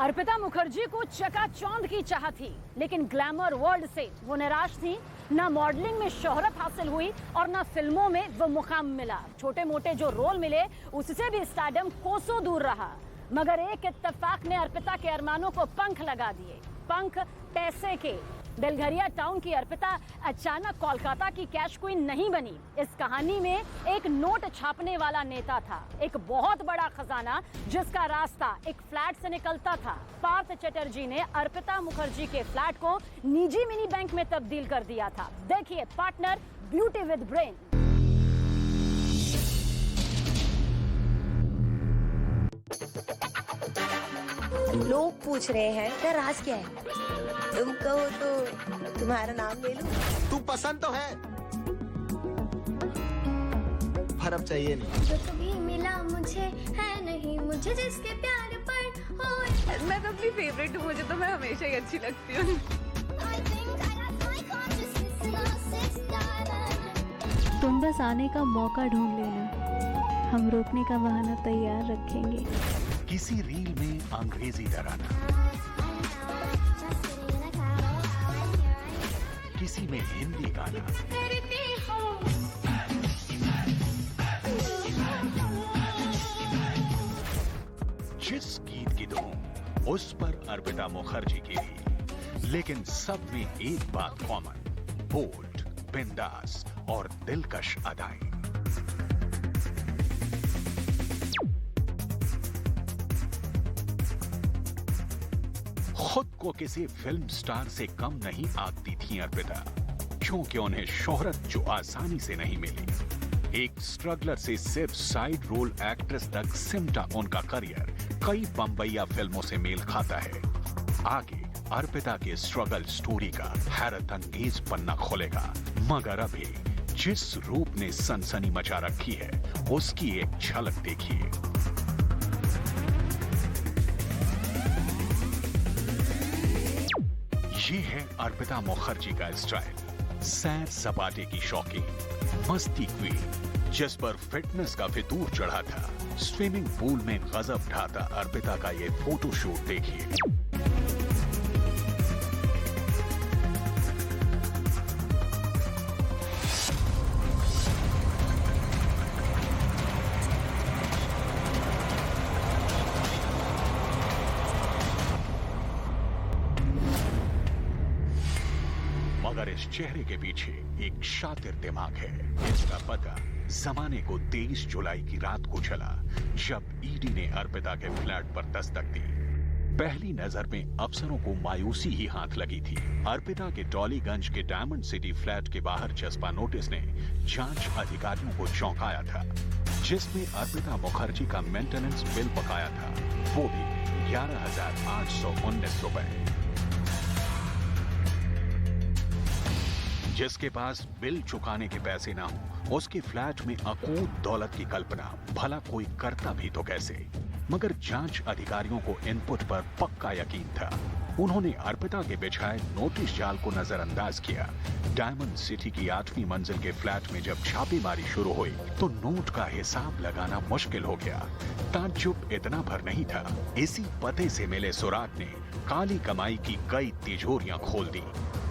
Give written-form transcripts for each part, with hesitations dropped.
अर्पिता मुखर्जी को चकाचौंध की चाह थी, लेकिन ग्लैमर वर्ल्ड से वो निराश थी। ना मॉडलिंग में शोहरत हासिल हुई और ना फिल्मों में वो मुकाम मिला। छोटे मोटे जो रोल मिले उससे भी स्टारडम कोसों दूर रहा। मगर एक इत्तेफाक ने अर्पिता के अरमानों को पंख लगा दिए, पंख पैसे के। बेलघरिया टाउन की अर्पिता अचानक कोलकाता की कैश क्वीन नहीं बनी। इस कहानी में एक नोट छापने वाला नेता था, एक बहुत बड़ा खजाना जिसका रास्ता एक फ्लैट से निकलता था। पार्थ चटर्जी ने अर्पिता मुखर्जी के फ्लैट को निजी मिनी बैंक में तब्दील कर दिया था। देखिए पार्टनर ब्यूटी विद ब्रेन। लोग पूछ रहे हैं तेरा राज क्या है? तुम कहो तो तुम्हारा नाम ले लूं। तू पसंद तो है पर अब चाहिए नहीं। जो कभी मिला मुझे है नहीं, मुझे जिसके प्यार पर हो। मैं तो अपनी फेवरेट हूँ, मुझे तो मैं हमेशा ही अच्छी लगती हूँ। तुम बस आने का मौका ढूंढ लेना, हम रोकने का बहाना तैयार रखेंगे। किसी रील में अंग्रेजी डराना, किसी में हिंदी गाना, जिस गीत की धूम उस पर अर्पिता मुखर्जी की थी, लेकिन सब में एक बात कॉमन, बोल्ड, बिंदास और दिलकश अदाएं। खुद को किसी फिल्म स्टार से कम नहीं आंकती थीं अर्पिता, क्योंकि उन्हें शोहरत जो आसानी से नहीं मिली। एक स्ट्रगलर से सिर्फ साइड रोल एक्ट्रेस तक सिमटा उनका करियर कई बम्बईया फिल्मों से मेल खाता है। आगे अर्पिता के स्ट्रगल स्टोरी का हैरत अंगेज पन्ना खोलेगा, मगर अभी जिस रूप ने सनसनी मचा रखी है उसकी एक झलक देखिए। ये है अर्पिता मुखर्जी का स्टाइल। सैर सपाटे की शौकीन, मस्ती क्वीन, जिस पर फिटनेस का फितूर चढ़ा था। स्विमिंग पूल में गजब ढाता अर्पिता का ये फोटोशूट देखिए। मगर इस चेहरे के पीछे एक शातिर दिमाग है। इसका पता जमाने को 23 जुलाई की रात को चला, जब ईडी ने अर्पिता के फ्लैट पर दस्तक दी। पहली नजर में अफसरों को मायूसी ही हाथ लगी थी। अर्पिता के डॉलीगंज के डायमंड सिटी फ्लैट के बाहर चस्पा नोटिस ने जांच अधिकारियों को चौंकाया था, जिसमें अर्पिता मुखर्जी का मेंटेनेंस बिल बकाया था, वो भी 11,819 रुपए। जिसके पास बिल चुकाने के पैसे ना हो, उसके फ्लैट में अकूत दौलत की कल्पना भला कोई करता भी तो कैसे। मगर जांच अधिकारियों को इनपुट पर पक्का यकीन था। उन्होंने अर्पिता के बिछाए नोटिस जाल को नजरअंदाज किया। डायमंड सिटी की 8वीं मंजिल के फ्लैट में जब छापेमारी शुरू हुई तो नोट का हिसाब लगाना मुश्किल हो गया। ताज्जुब इतना भर नहीं था, इसी पते से मिले सुराग ने काली कमाई की कई तिजोरियां खोल दी।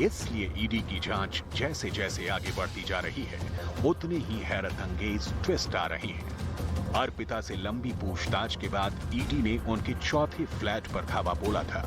इसलिए ईडी की जांच जैसे जैसे आगे बढ़ती जा रही है, उतने ही हैरत अंगेज ट्विस्ट आ रही हैं। अर्पिता से लंबी पूछताछ के बाद ईडी ने उनके चौथे फ्लैट पर धावा बोला था।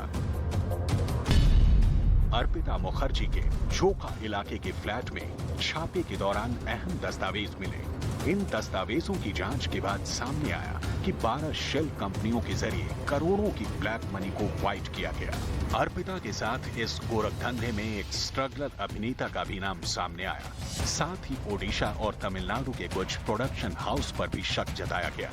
अर्पिता मुखर्जी के चोका इलाके के फ्लैट में छापे के दौरान अहम दस्तावेज मिले। इन दस्तावेजों की जांच के बाद सामने आया कि 12 शेल कंपनियों के जरिए करोड़ों की ब्लैक मनी को वाइट किया गया। अर्पिता के साथ इस गोरखधंधे में एक स्ट्रगलर अभिनेता का भी नाम सामने आया। साथ ही ओडिशा और तमिलनाडु के कुछ प्रोडक्शन हाउस पर भी शक जताया गया।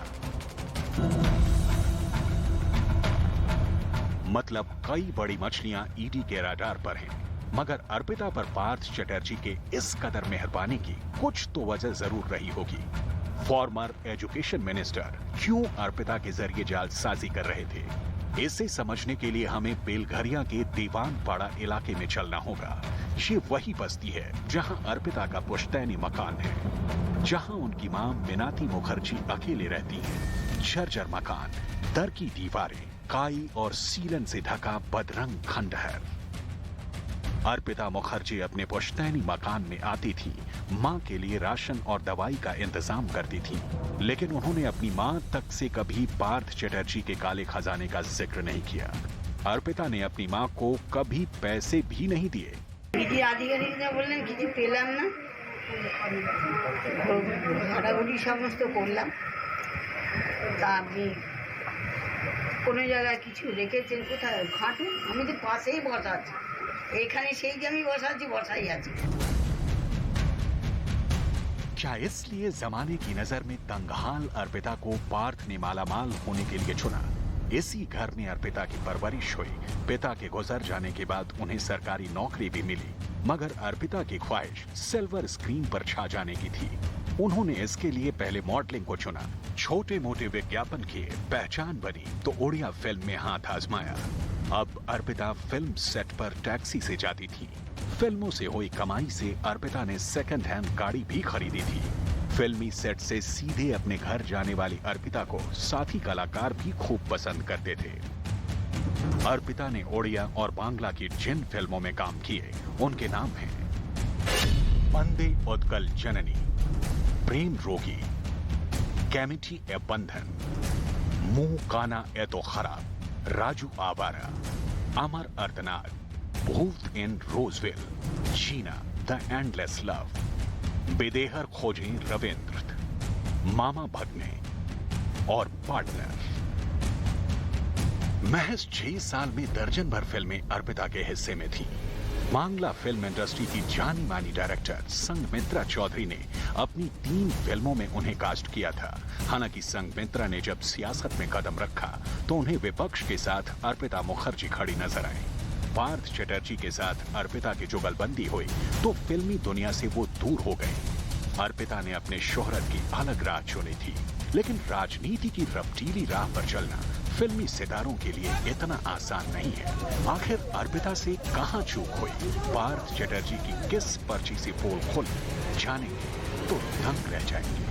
मतलब कई बड़ी मछलियां ईडी के रडार पर हैं, मगर अर्पिता पर पार्थ चटर्जी के इस कदर मेहरबानी की कुछ तो वजह जरूर रही होगी। फॉर्मर एजुकेशन मिनिस्टर क्यों अर्पिता के जरिए जालसाजी कर रहे थे, इसे समझने के लिए हमें बेलघरिया के दीवानपाड़ा इलाके में चलना होगा। ये वही बस्ती है जहां अर्पिता का पुश्तैनी मकान है, जहां उनकी मां मीनाती मुखर्जी अकेले रहती हैं। जर्जर मकान, दर की दीवारें, काई और सीलन से ढका बदरंग खंडहर। अर्पिता मुखर्जी अपने पुश्तैनी मकान में आती थी, मां के लिए राशन और दवाई का इंतजाम करती थी, लेकिन उन्होंने अपनी मां तक से कभी पार्थ चटर्जी के काले खजाने का जिक्र नहीं किया। अर्पिता ने अपनी मां को कभी पैसे भी नहीं दिए। আধিকারিকরা বললেন কিছু পেলাম না, ঘাটাঘুটি সমস্ত করলাম, তা আপনি কোনো জায়গায় কিছু রেখেছেন কোথায় ঘাটুন, আমি তো পাশেই বসা আছি, এখানে সেই যে আমি বসাই আছি। क्या इसलिए जमाने की नजर में तंगहाल अर्पिता को पार्थ ने मालामाल होने के लिए चुना? इसी घर में अर्पिता की परवरिश हुई। पिता के गुजर जाने के बाद उन्हें सरकारी नौकरी भी मिली, मगर अर्पिता की ख्वाहिश सिल्वर स्क्रीन पर छा जाने की थी। उन्होंने इसके लिए पहले मॉडलिंग को चुना, छोटे मोटे विज्ञापन किए, पहचान बनी तो उड़िया फिल्म में हाथ आजमाया। अब अर्पिता फिल्म सेट पर टैक्सी से जाती थी। फिल्मों से हुई कमाई से अर्पिता ने सेकंड हैंड गाड़ी भी खरीदी थी। फिल्मी सेट से सीधे अपने घर जाने वाली अर्पिता को साथी कलाकार भी खूब पसंद करते थे। अर्पिता ने ओडिया और बांग्ला की जिन फिल्मों में काम किए उनके नाम हैं वंदे उत्कल जननी, प्रेम रोगी, कैमिटी ए बंधन, मुंह काना ए तो खराब, राजू आवारा, अमर अर्धनाग, भूत इन रोजविल, जीना द एंडलेस लव, बेदेहर खोजें रविंद्र, मामा भगने और पार्टनर। महज 6 साल में दर्जन भर फिल्में अर्पिता के हिस्से में थी। बांग्ला फिल्म इंडस्ट्री की जानी मानी डायरेक्टर संघमित्रा चौधरी ने अपनी 3 फिल्मों में उन्हें कास्ट किया था। हालांकि संघमित्रा ने जब सियासत में कदम रखा तो उन्हें विपक्ष के साथ अर्पिता मुखर्जी खड़ी नजर आई। पार्थ चटर्जी के साथ अर्पिता की जुगलबंदी हुई तो फिल्मी दुनिया से वो दूर हो गए। अर्पिता ने अपने शोहरत की अलग राह चुनी थी, लेकिन राजनीति की रफ्तीली राह पर चलना फिल्मी सितारों के लिए इतना आसान नहीं है। आखिर अर्पिता से कहां चूक हुई, पार्थ चटर्जी की किस पर्ची से पोल खुली, जानेंगे तो दंग रह जाएंगे।